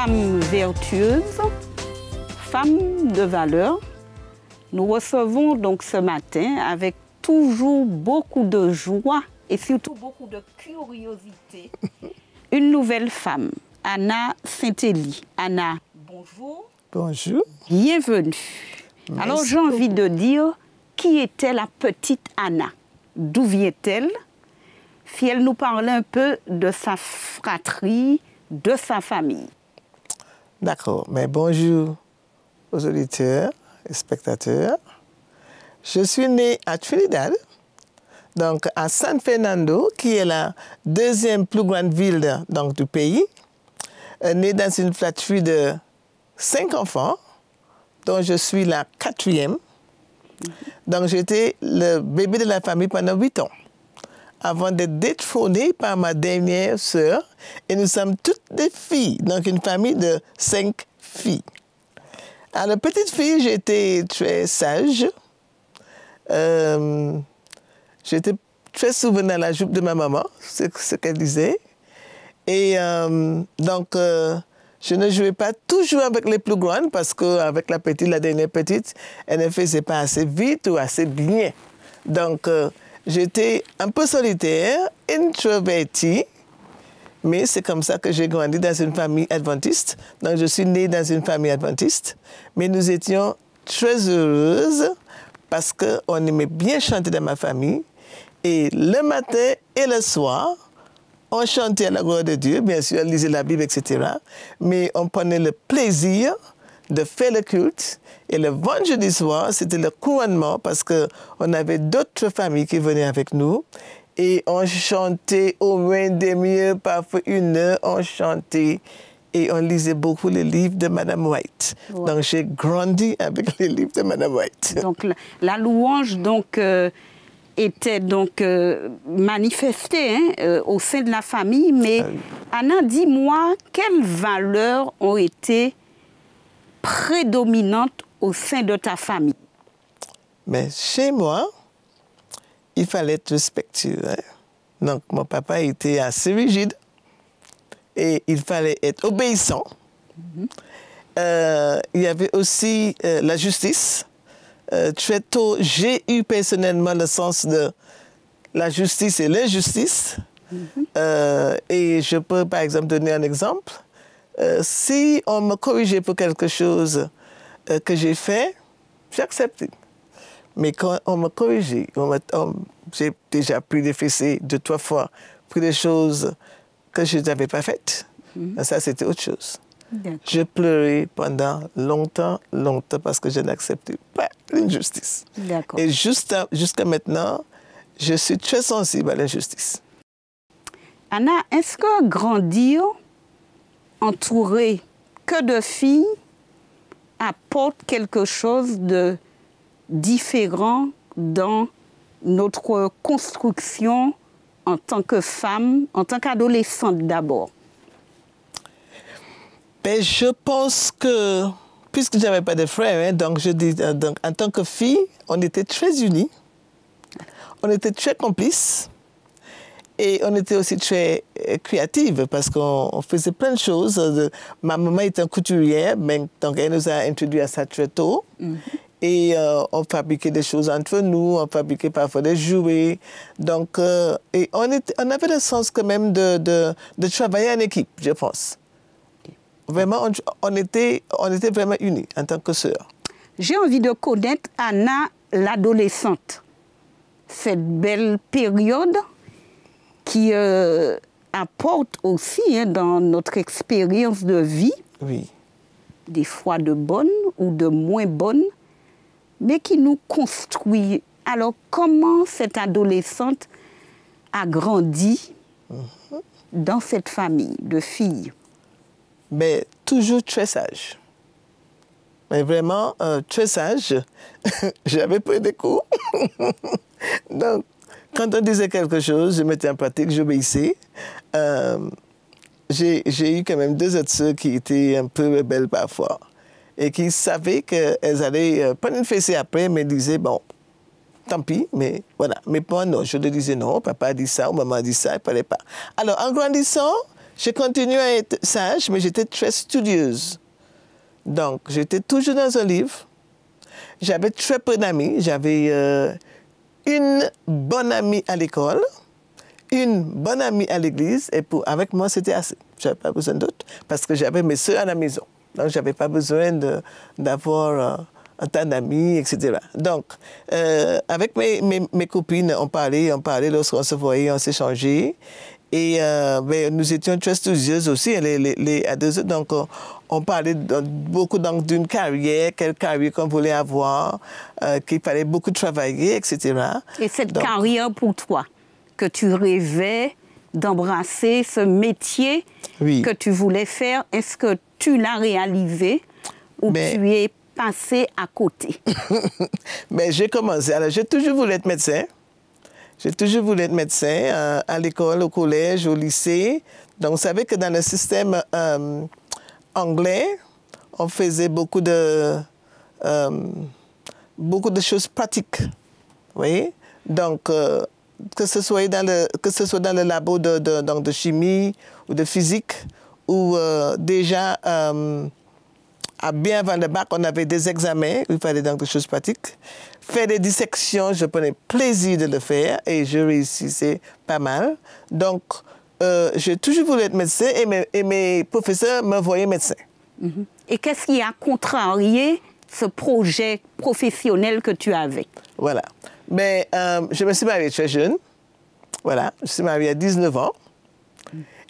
Femme vertueuse, femme de valeur, nous recevons donc ce matin avec toujours beaucoup de joie et surtout beaucoup de curiosité une nouvelle femme, Anna Saint-Élie. Anna, bonjour. Bonjour. Bienvenue. Merci. Alors j'ai envie de dire, qui était la petite Anna? D'où vient-elle? Si elle nous parlait un peu de sa fratrie, de sa famille. D'accord, mais bonjour aux auditeurs et spectateurs. Je suis née à Trinidad, donc à San Fernando, qui est la deuxième plus grande ville donc, du pays. Née dans une fratrie de 5 enfants, dont je suis la 4e. Donc j'étais le bébé de la famille pendant 8 ans, avant d'être détrônée par ma dernière sœur. Et nous sommes toutes des filles, donc une famille de 5 filles. Alors, petite fille, j'étais très sage. J'étais très souvent dans la jupe de ma maman, c'est ce qu'elle disait. Et donc, je ne jouais pas toujours avec les plus grandes parce qu'avec la petite, la dernière petite, elle ne faisait pas assez vite ou assez bien. Donc, j'étais un peu solitaire, introvertie, mais c'est comme ça que j'ai grandi dans une famille adventiste. Donc, je suis née dans une famille adventiste, mais nous étions très heureuses parce qu'on aimait bien chanter dans ma famille. Et le matin et le soir, on chantait à la gloire de Dieu, bien sûr, on lisait la Bible, etc. Mais on prenait le plaisir de faire le culte. Et le vendredi soir, c'était le couronnement parce qu'on avait d'autres familles qui venaient avec nous. Et on chantait au moins une demi-heure, parfois 1 heure, on chantait. Et on lisait beaucoup les livres de Madame White. Ouais. Donc j'ai grandi avec les livres de Madame White. Donc la louange donc, était donc manifestée au sein de la famille. Mais Anna, dis-moi, quelles valeurs ont été prédominantes au sein de ta famille? Mais chez moi, il fallait être respectueux. Donc, mon papa était assez rigide et il fallait être obéissant. Il y avait aussi la justice. Très tôt, j'ai eu personnellement le sens de la justice et l'injustice. Et je peux, par exemple, donner un exemple. Si on me corrigeait pour quelque chose que j'ai fait, j'acceptais. Mais quand on me corrigeait, j'ai déjà pris des fessées 2, 3 fois pour des choses que je n'avais pas faites. Ça, c'était autre chose. Je pleurais pendant longtemps parce que je n'acceptais pas l'injustice. Et jusqu'à maintenant, je suis très sensible à l'injustice. Anna, est-ce que grandir entourée que de filles apporte quelque chose de différent dans notre construction en tant que femme, en tant qu'adolescente d'abord? Ben, je pense que, puisque je n'avais pas de frères, donc je dis, donc, en tant que fille, on était très unis, on était très complices et on était aussi très créatives parce qu'on faisait plein de choses. Ma maman était couturière, donc elle nous a introduits à ça très tôt. Et on fabriquait des choses entre nous, on fabriquait parfois des jouets. Donc, et on avait le sens quand même de travailler en équipe, je pense. Vraiment, on était vraiment unis en tant que sœurs. J'ai envie de connaître Anna, l'adolescente. Cette belle période qui apporte aussi dans notre expérience de vie, des fois de bonnes ou de moins bonnes, mais qui nous construit. Alors, comment cette adolescente a grandi dans cette famille de filles? Mais toujours très sage. Mais vraiment très sage. J'avais pris des cours. Donc, quand on disait quelque chose, je mettais en pratique, j'obéissais. J'ai eu quand même 2 autres sœurs qui étaient un peu rebelles parfois et qui savaient qu'elles allaient prendre une fessée après, mais disaient, bon, tant pis, mais voilà. Mais moi, non, je leur disais non, papa a dit ça, ou maman a dit ça, il ne fallait pas. Alors, en grandissant, J'ai continué à être sage, mais j'étais très studieuse. Donc, j'étais toujours dans un livre. J'avais très peu d'amis. J'avais une bonne amie à l'école, une bonne amie à l'église, et avec moi, c'était assez. Je n'avais pas besoin d'autres, parce que j'avais mes soeurs à la maison. Donc, je n'avais pas besoin d'avoir un tas d'amis, etc. Donc, avec mes copines, on parlait lorsqu'on se voyait, on s'échangeait. Et nous étions très studieuses aussi, les à deux autres. Donc, on parlait beaucoup d'une carrière, quelle carrière qu'on voulait avoir, qu'il fallait beaucoup travailler, etc. Et cette carrière pour toi, que tu rêvais d'embrasser, ce métier que tu voulais faire, est-ce que tu l'as réalisé ou tu es passé à côté? Mais j'ai commencé. Alors, j'ai toujours voulu être médecin. J'ai toujours voulu être médecin à l'école, au collège, au lycée. Donc, vous savez que dans le système anglais, on faisait beaucoup de choses pratiques. Vous voyez? Donc, que ce soit dans le labo de chimie ou de physique, ou déjà, bien avant le bac, on avait des examens, il fallait donc des choses pratiques. Faire des dissections, je prenais plaisir de le faire et je réussissais pas mal. Donc, j'ai toujours voulu être médecin et mes professeurs me voyaient médecin. Et qu'est-ce qui a contrarié ce projet professionnel que tu avais? Voilà. Mais je me suis mariée très jeune. Voilà, je suis mariée à 19 ans.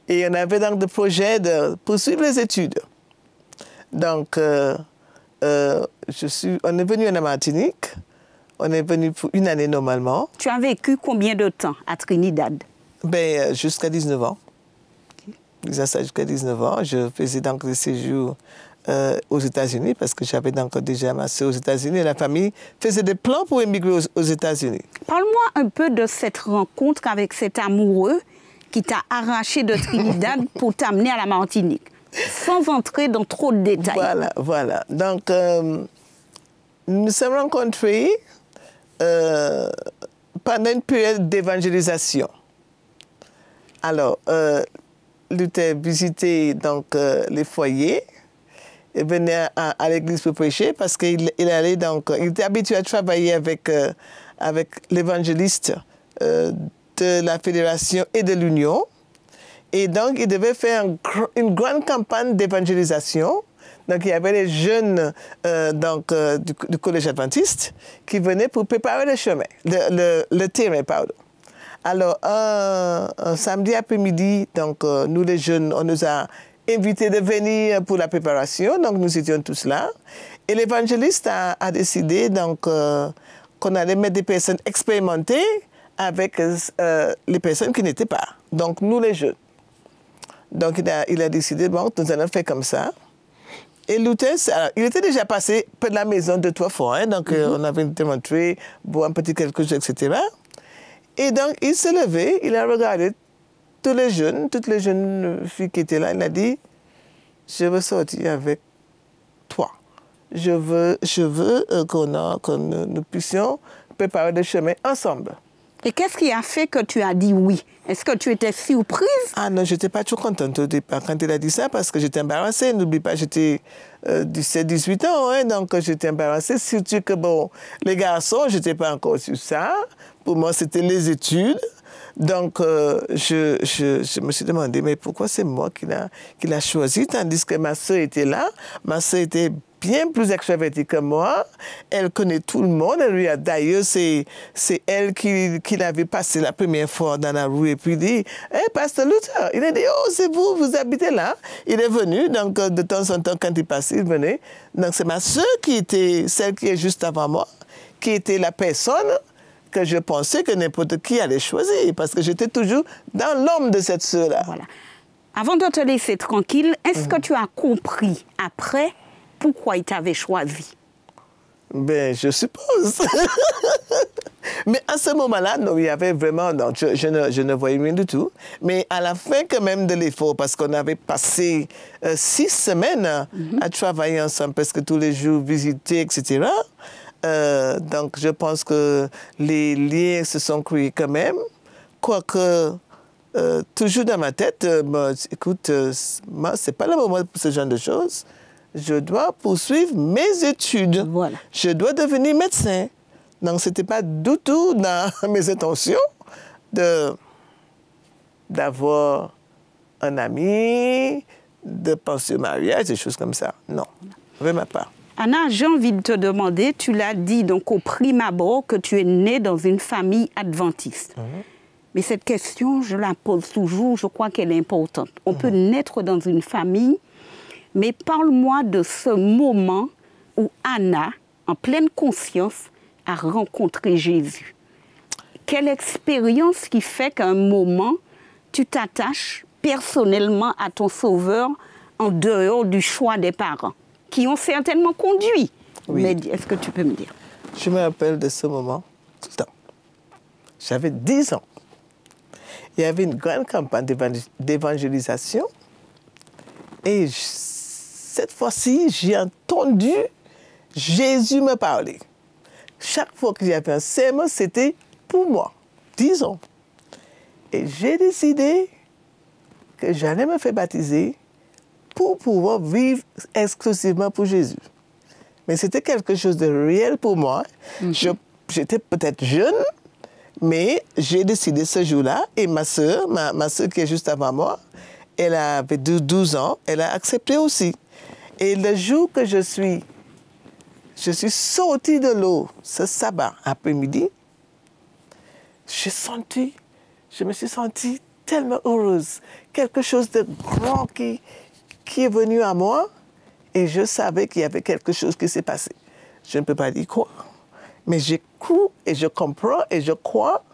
Et on avait donc le projet de poursuivre les études. Donc, on est venu en Martinique. On est venu pour une année normalement. Tu as vécu combien de temps à Trinidad? Jusqu'à 19 ans. Jusqu'à 19 ans. Je faisais donc des séjours aux États-Unis parce que j'avais donc déjà ma soeur aux États-Unis. La famille faisait des plans pour émigrer aux États-Unis. Parle-moi un peu de cette rencontre avec cet amoureux qui t'a arraché de Trinidad pour t'amener à la Martinique, sans entrer dans trop de détails. Voilà. Donc, nous nous sommes rencontrés pendant une période d'évangélisation. Alors, Luther visitait donc les foyers et venait à l'église pour prêcher parce qu'il était habitué à travailler avec l'évangéliste de la Fédération et de l'Union. Et donc, il devait faire une grande campagne d'évangélisation. Donc, il y avait les jeunes du collège adventiste qui venaient pour préparer le chemin, le terrain, pardon. Alors, un samedi après-midi, donc, nous les jeunes, on nous a invités de venir pour la préparation. Donc, nous étions tous là. Et l'évangéliste a décidé donc, qu'on allait mettre des personnes expérimentées avec les personnes qui n'étaient pas. Donc, nous les jeunes. Donc, il a décidé, bon, nous allons faire comme ça. Et Luther, il était déjà passé près de la maison 2-3 fois. Hein, donc, on avait démontré, boire un petit quelque chose, etc. Et donc, il s'est levé, il a regardé toutes les jeunes filles qui étaient là. Il a dit, je veux sortir avec toi. Je veux que nous puissions préparer des chemins ensemble. Et qu'est-ce qui a fait que tu as dit oui? Est-ce que tu étais surprise? Ah non, je n'étais pas trop contente au départ quand il a dit ça parce que j'étais embarrassée. N'oublie pas, j'étais 17-18 ans, hein, donc j'étais embarrassée. Surtout que, bon, les garçons, je n'étais pas encore sur ça. Pour moi, c'était les études. Donc, je me suis demandé, mais pourquoi c'est moi qui l'a choisi, tandis que ma soeur était là. Ma soeur était bien plus extravertie que moi. Elle connaît tout le monde. D'ailleurs, c'est elle qui l'avait passé la première fois dans la rue et puis dit, hey, Pasteur Luther, il a dit, oh, c'est vous, vous habitez là. Il est venu, donc de temps en temps, quand il passait, il venait. Donc, c'est ma soeur qui était celle qui est juste avant moi, qui était la personne que je pensais que n'importe qui allait choisir, parce que j'étais toujours dans l'ombre de cette soeur-là. Voilà. Avant de te laisser tranquille, est-ce que tu as compris après pourquoi il t'avait choisi? Je suppose. Mais à ce moment-là, non, il y avait vraiment... Non, je ne voyais rien du tout. Mais à la fin quand même de l'effort, parce qu'on avait passé 6 semaines à travailler ensemble, parce que tous les jours, visiter, etc., donc, je pense que les liens se sont créés quand même, quoique toujours dans ma tête, écoute, moi, ce n'est pas le moment pour ce genre de choses. Je dois poursuivre mes études. Voilà. Je dois devenir médecin. Donc, ce n'était pas du tout dans mes intentions d'avoir un ami, de penser au mariage, des choses comme ça. Non, vraiment pas. Anna, j'ai envie de te demander, tu l'as dit donc au prime abord que tu es née dans une famille adventiste. Mais cette question, je la pose toujours, je crois qu'elle est importante. On peut naître dans une famille, mais parle-moi de ce moment où Anna, en pleine conscience, a rencontré Jésus. Quelle expérience qui fait qu'à un moment, tu t'attaches personnellement à ton Sauveur en dehors du choix des parents, qui ont certainement conduit. Oui. Mais est-ce que tu peux me dire? Je me rappelle de ce moment tout le temps. J'avais 10 ans. Il y avait une grande campagne d'évangélisation. Et cette fois-ci, j'ai entendu Jésus me parler. Chaque fois qu'il y avait un sermon, c'était pour moi. 10 ans. Et j'ai décidé que j'allais me faire baptiser pour pouvoir vivre exclusivement pour Jésus. Mais c'était quelque chose de réel pour moi. J'étais peut-être jeune, mais j'ai décidé ce jour-là. Et ma sœur qui est juste avant moi, elle avait 12 ans, elle a accepté aussi. Et le jour que je suis sortie de l'eau, ce sabbat après-midi, je me suis sentie tellement heureuse. Quelque chose de grand qui est venu à moi et je savais qu'il y avait quelque chose qui s'est passé. Je ne peux pas dire quoi, mais j'ai cru et je comprends et je crois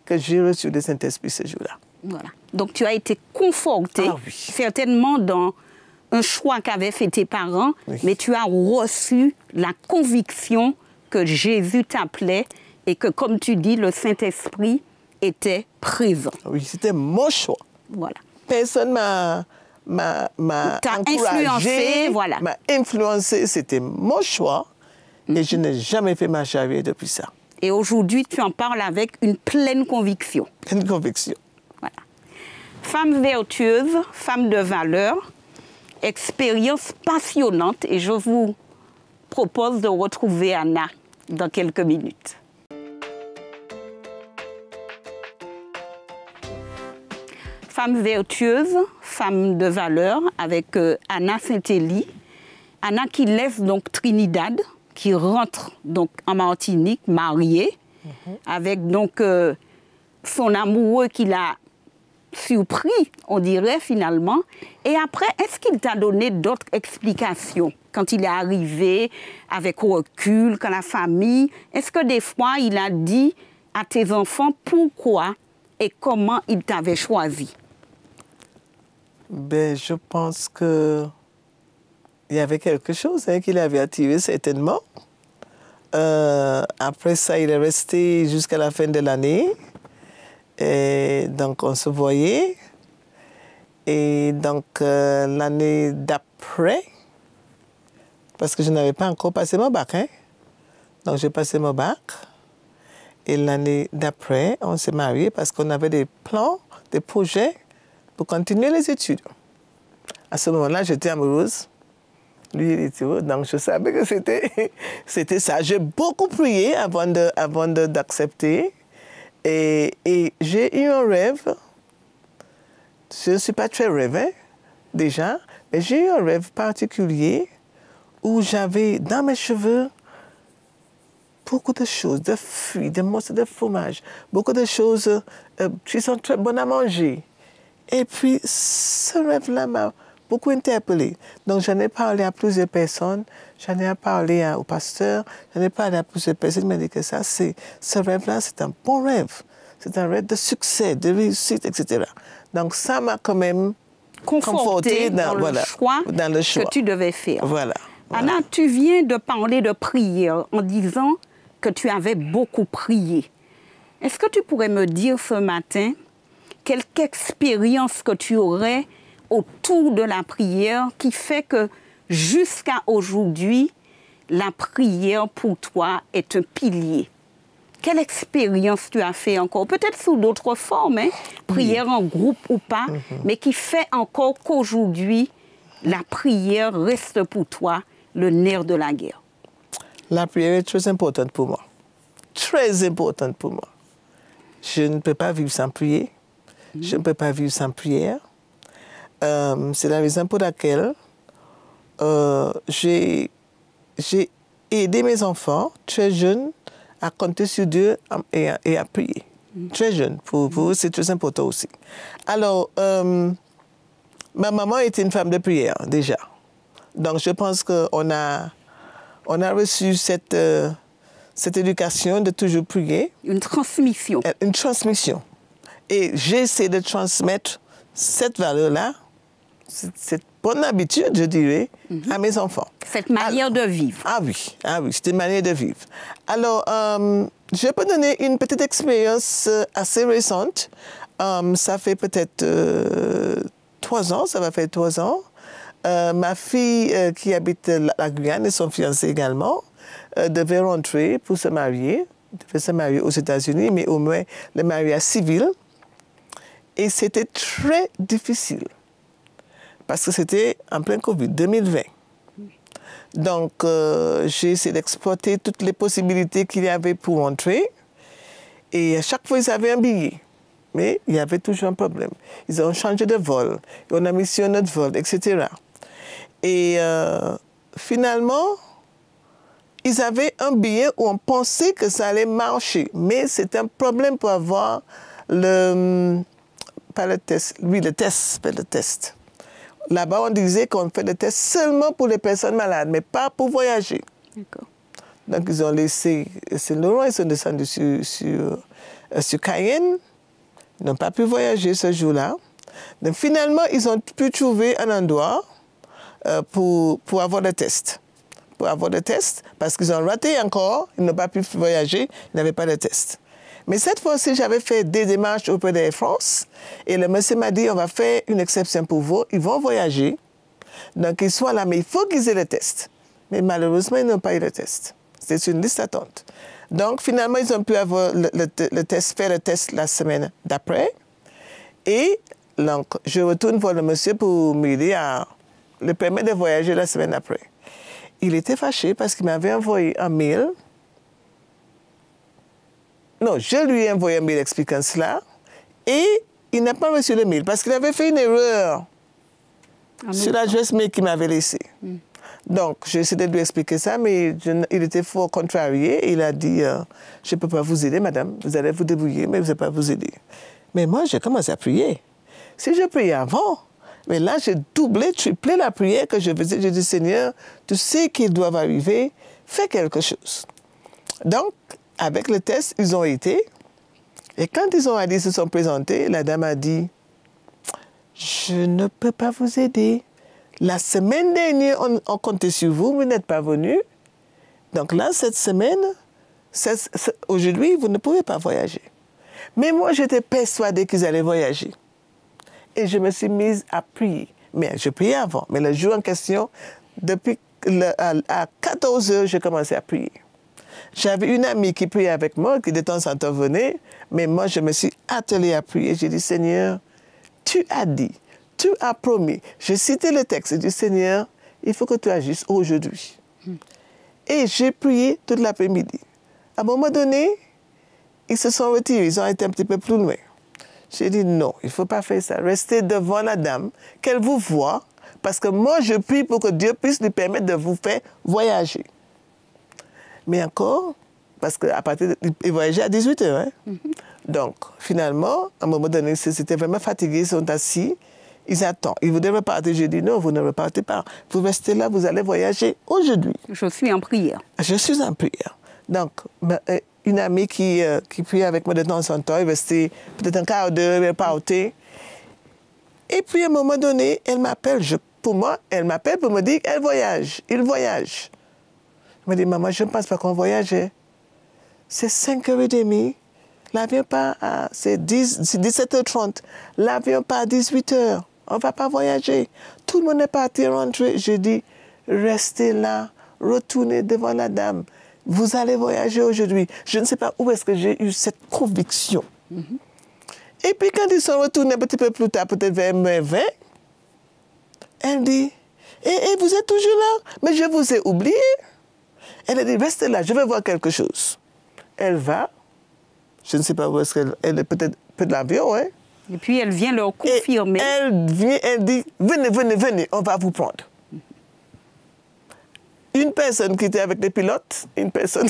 que j'ai reçu le Saint-Esprit ce jour-là. Voilà. Donc tu as été conforté, oui. certainement dans un choix qu'avaient fait tes parents, oui. Mais tu as reçu la conviction que Jésus t'appelait et que, comme tu dis, le Saint-Esprit était présent. Oui, c'était mon choix. Voilà. Personne m'a influencé, voilà. M'a influencé, c'était mon choix. Et je n'ai jamais fait marche arrière depuis ça. Et aujourd'hui, tu en parles avec une pleine conviction. Pleine conviction. Voilà. Femme vertueuse, femme de valeur, expérience passionnante. Et je vous propose de retrouver Anna dans quelques minutes. Femme vertueuse, femme de valeur, avec Anna Saint-Élie. Anna qui laisse donc Trinidad, qui rentre donc en Martinique, mariée, avec donc son amoureux qui l'a surpris, on dirait finalement. Et après, est-ce qu'il t'a donné d'autres explications quand il est arrivé, avec recul, quand la famille, est-ce que des fois il a dit à tes enfants pourquoi et comment il t'avait choisi? Ben, je pense que il y avait quelque chose qui l'avait attiré certainement. Après ça, il est resté jusqu'à la fin de l'année. Et donc, on se voyait. Et donc, l'année d'après, parce que je n'avais pas encore passé mon bac, donc j'ai passé mon bac. Et l'année d'après, on s'est mariés parce qu'on avait des plans, des projets pour continuer les études. À ce moment-là, j'étais amoureuse. Lui, il était heureux, donc je savais que c'était ça. J'ai beaucoup prié avant d'accepter. Et j'ai eu un rêve. Je ne suis pas très rêveur, déjà, mais j'ai eu un rêve particulier où j'avais dans mes cheveux beaucoup de choses, de fruits, de morceaux de fromage, beaucoup de choses qui sont très bonnes à manger. Et puis, ce rêve-là m'a beaucoup interpellée. Donc, j'en ai parlé à plusieurs personnes, j'en ai parlé au pasteur, j'en ai parlé à plusieurs personnes qui m'ont dit que ce rêve-là, c'est un bon rêve. C'est un rêve de succès, de réussite, etc. Donc, ça m'a quand même conforté dans le choix que tu devais faire. Voilà. Anna, tu viens de parler de prière en disant que tu avais beaucoup prié. Est-ce que tu pourrais me dire ce matin quelque expérience que tu aurais autour de la prière qui fait que jusqu'à aujourd'hui, la prière pour toi est un pilier? quelle expérience tu as fait encore? Peut-être sous d'autres formes, hein, prière en groupe ou pas, mais qui fait encore qu'aujourd'hui, la prière reste pour toi le nerf de la guerre. La prière est très importante pour moi. Très importante pour moi. Je ne peux pas vivre sans prier. Je ne peux pas vivre sans prière. C'est la raison pour laquelle j'ai aidé mes enfants très jeunes à compter sur Dieu et à prier. Très jeunes. Pour eux, c'est très important aussi. Alors, ma maman était une femme de prière, déjà. Donc, je pense qu'on a reçu cette éducation de toujours prier. Une transmission. Une transmission. Et j'essaie de transmettre cette valeur-là, cette bonne habitude, je dirais, à mes enfants. Cette manière de vivre. Ah oui, c'est une manière de vivre. Alors, je peux donner une petite expérience assez récente. Ça fait peut-être 3 ans, ça va faire 3 ans. Ma fille qui habite la Guyane et son fiancé également devaient rentrer pour se marier. Ils devaient se marier aux États-Unis, mais au moins le mariage civil. Et c'était très difficile parce que c'était en plein Covid, 2020. Donc, j'ai essayé d'exploiter toutes les possibilités qu'il y avait pour entrer. Et à chaque fois, ils avaient un billet. Mais il y avait toujours un problème. Ils ont changé de vol. On a mis sur notre vol, etc. Et finalement, ils avaient un billet où on pensait que ça allait marcher. Mais c'est un problème pour avoir pas le test. Oui, le test. Là-bas, on disait qu'on fait le test seulement pour les personnes malades, mais pas pour voyager. D'accord. Donc, ils ont laissé Saint-Laurent, ils sont descendus sur Cayenne. Ils n'ont pas pu voyager ce jour-là. Donc, finalement, ils ont pu trouver un endroit pour avoir le test. Pour avoir le test, parce qu'ils ont raté encore, ils n'ont pas pu voyager, ils n'avaient pas de test. Mais cette fois-ci, j'avais fait des démarches auprès d'Air France et le monsieur m'a dit, on va faire une exception pour vous, ils vont voyager, donc ils sont là, mais il faut qu'ils aient le test. Mais malheureusement, ils n'ont pas eu le test. C'est une liste d'attente. Donc finalement, ils ont pu avoir faire le test la semaine d'après. Et donc, je retourne voir le monsieur pour m'aider à le permettre de voyager la semaine d'après. Il était fâché parce qu'il m'avait envoyé un mail. Non, je lui ai envoyé un mail expliquant cela et il n'a pas reçu le mail parce qu'il avait fait une erreur sur l'adresse mail qu'il m'avait laissée. Donc, j'ai essayé de lui expliquer ça, mais il était fort contrarié. Il a dit, je ne peux pas vous aider, madame. Vous allez vous débrouiller, mais je ne vais pas vous aider. Mais moi, j'ai commencé à prier. Si je priais avant, mais là, j'ai doublé, triplé la prière que je faisais. J'ai dit, Seigneur, tu sais qu'ils doivent arriver, fais quelque chose. Donc, avec le test, ils ont été. Et quand ils se sont présentés, la dame a dit, je ne peux pas vous aider. La semaine dernière, on comptait sur vous, vous n'êtes pas venu. Donc là, cette semaine, aujourd'hui, vous ne pouvez pas voyager. Mais moi, j'étais persuadée qu'ils allaient voyager. Et je me suis mise à prier. Mais je priais avant. Mais le jour en question, depuis à 14 heures, j'ai commencé à prier. J'avais une amie qui priait avec moi, qui de temps en temps venait. Mais moi, je me suis attelée à prier. J'ai dit, Seigneur, tu as dit, tu as promis. J'ai cité le texte. J'ai dit, Seigneur, il faut que tu agisses aujourd'hui. Et j'ai prié toute l'après-midi. À un moment donné, ils se sont retirés. Ils ont été un petit peu plus loin. J'ai dit, non, il ne faut pas faire ça. Restez devant la dame, qu'elle vous voie, parce que moi, je prie pour que Dieu puisse lui permettre de vous faire voyager. Mais encore, parce qu'à partir de... Ils voyageaient à 18 h. Hein? Donc, finalement, à un moment donné, c'était vraiment fatigué, ils sont assis, ils attendent. Ils voudraient repartir. J'ai dit, non, vous ne repartez pas. Vous restez là, vous allez voyager aujourd'hui. Je suis en prière. Je suis en prière. Donc, une amie qui priait avec moi de temps en temps, elle restait peut-être un quart d'heure, elle partait. Et puis, à un moment donné, elle m'appelle. Elle m'appelle pour me dire qu'elle voyage. Il voyage. Elle me dit, maman, je ne pense pas qu'on voyageait. C'est 5h30. L'avion part à... C'est 17h30. L'avion part à 18h. On ne va pas voyager. Tout le monde est parti rentrer. Je dis, restez là, retournez devant la dame. vous allez voyager aujourd'hui. Je ne sais pas où est-ce que j'ai eu cette conviction. Et puis quand ils sont retournés un petit peu plus tard, peut-être vers mai 20, elle dit, et vous êtes toujours là? Mais je vous ai oublié. Elle a dit, restez là, je vais voir quelque chose. Elle va, je ne sais pas où est-ce qu'elle est, peut-être de l'avion, hein? Et puis elle vient leur confirmer. Et elle vient, elle dit, venez, venez, venez, on va vous prendre. Une personne qui était avec les pilotes, une personne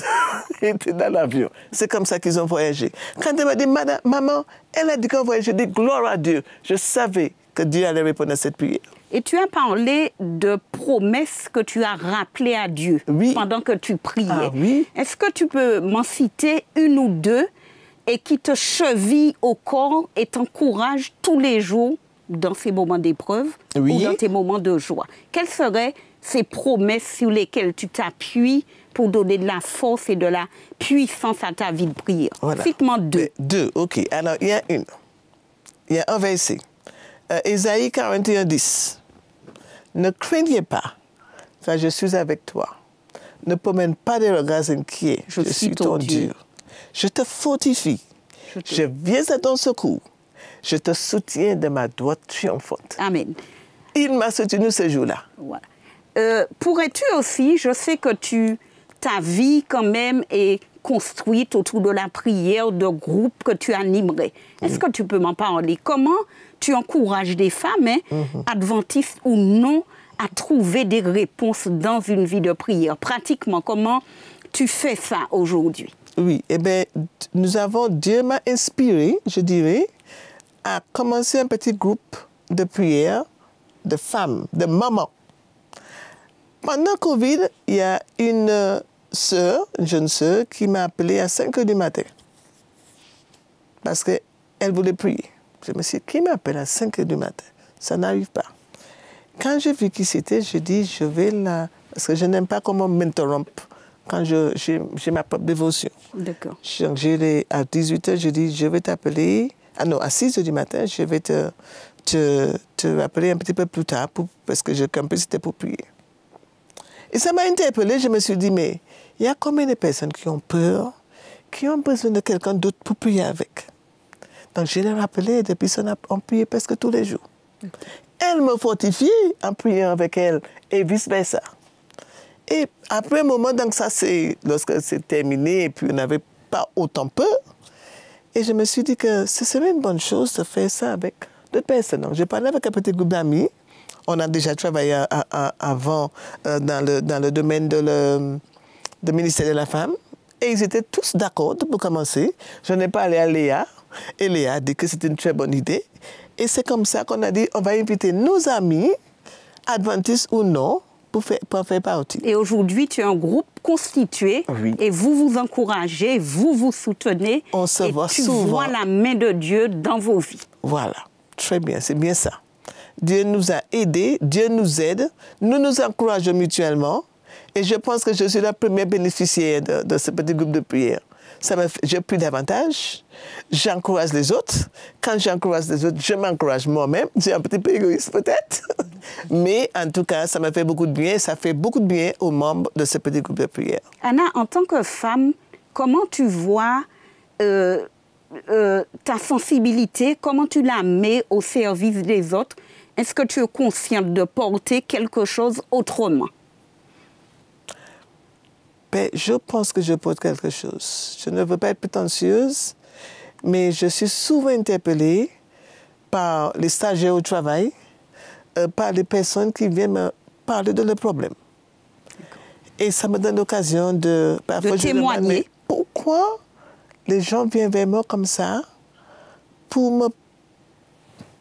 qui était dans l'avion. C'est comme ça qu'ils ont voyagé. Quand elle m'a dit, maman, elle a dit qu'on voyageait, je dis, gloire à Dieu. Je savais que Dieu allait répondre à cette prière. Et tu as parlé de promesses que tu as rappelées à Dieu pendant que tu priais. Ah, oui. Est-ce que tu peux m'en citer une ou deux et qui te chevillent au corps et t'encouragent tous les jours dans ces moments d'épreuve ou dans tes moments de joie? Quelles seraient ces promesses sur lesquelles tu t'appuies pour donner de la force et de la puissance à ta vie de prière? Voilà. Cite-moi deux. Deux, ok. Alors, il y a une. Il y a un verset. Ésaïe 41, 10. Ne craignez pas, car je suis avec toi. Ne promène pas des regards inquiets. Je suis ton Dieu. Je te fortifie. Je viens à ton secours. Je te soutiens de ma droite triomphante. Amen. Il m'a soutenu ce jour-là. Voilà. Pourrais-tu aussi, je sais que ta vie quand même est construite autour de la prière de groupe que tu animerais. Est-ce que tu peux m'en parler? Comment tu encourages des femmes, adventistes ou non, à trouver des réponses dans une vie de prière? Pratiquement, comment tu fais ça aujourd'hui? Oui, eh bien, Dieu m'a inspiré, je dirais, à commencer un petit groupe de prière de femmes, de mamans. Pendant Covid, il y a une sœur, une jeune sœur, qui m'a appelée à 5 h du matin. Parce qu'elle voulait prier. Je me suis dit, qui m'appelle à 5 h du matin? Ça n'arrive pas. Quand j'ai vu qui c'était, je dis, je vais là. Parce que je n'aime pas qu'on m'interrompe quand j'ai ma propre dévotion. D'accord. Donc, à 18 h, je dis, je vais t'appeler. Ah non, à 6 h du matin, je vais te rappeler un petit peu plus tard, parce que je campais, c'était pour prier. Et ça m'a interpellée, je me suis dit, mais il y a combien de personnes qui ont peur, qui ont besoin de quelqu'un d'autre pour prier avec? Donc je l'ai rappelé, et depuis ça, on priait presque tous les jours. Elle me fortifiait en priant avec elle, et vice-versa. Et après un moment, donc ça lorsque c'est terminé, et puis on n'avait pas autant peur, et je me suis dit que ce serait une bonne chose de faire ça avec d'autres personnes. Donc j'ai parlé avec un petit groupe d'amis. On a déjà travaillé avant dans le domaine du ministère de la Femme. Et ils étaient tous d'accord pour commencer. Je n'ai pas allé à Léa. Et Léa a dit que c'était une très bonne idée. Et c'est comme ça qu'on a dit, on va inviter nos amis, adventistes ou non, pour faire partie. Et aujourd'hui, tu es un groupe constitué. Oui. Et vous vous encouragez, vous vous soutenez. On se voit souvent. Tu vois la main de Dieu dans vos vies. Voilà. Très bien, c'est bien ça. Dieu nous a aidés, Dieu nous aide, nous nous encourageons mutuellement. Et je pense que je suis la première bénéficiaire de ce petit groupe de prière. J'ai pris davantage, j'encourage les autres. Quand j'encourage les autres, je m'encourage moi-même. C'est un petit peu égoïste peut-être. Mais en tout cas, ça m'a fait beaucoup de bien. Ça fait beaucoup de bien aux membres de ce petit groupe de prière. Anna, en tant que femme, comment tu vois ta sensibilité, comment tu la mets au service des autres? Est-ce que tu es consciente de porter quelque chose autrement? Ben, je pense que je porte quelque chose. Je ne veux pas être prétentieuse, mais je suis souvent interpellée par les stagiaires au travail, par les personnes qui viennent me parler de leurs problèmes. Et ça me donne l'occasion de témoigner. Pourquoi les gens viennent vers moi comme ça pour me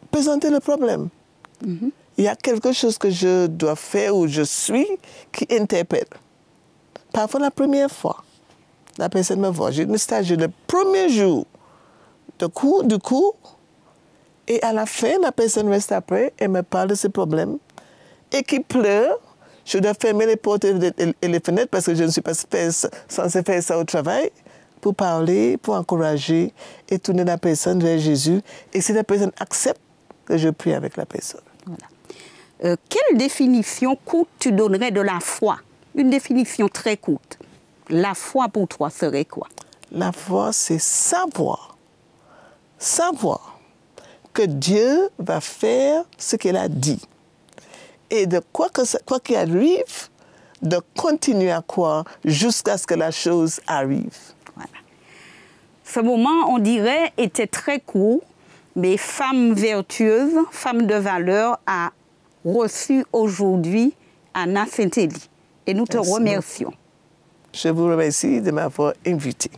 présenter le problème? Il y a quelque chose que je dois faire ou je suis qui interpelle. Parfois, la première fois, la personne me voit. J'ai une stagiaire le premier jour du cours, et à la fin, la personne reste après et me parle de ses problèmes et qui pleure. Je dois fermer les portes et les fenêtres parce que je ne suis pas censée faire ça au travail, pour parler, pour encourager et tourner la personne vers Jésus. Et si la personne accepte, que je prie avec la personne. Voilà. Quelle définition courte tu donnerais de la foi? Une définition très courte. La foi pour toi serait quoi? La foi, c'est savoir que Dieu va faire ce qu'il a dit. Et de quoi qu'il arrive, de continuer à croire jusqu'à ce que la chose arrive. Voilà. Ce moment, on dirait, était très court, mais femme vertueuse, femme de valeur, a reçu aujourd'hui Anna Saint-Élie. Et nous te remercions. Je vous remercie de m'avoir invité.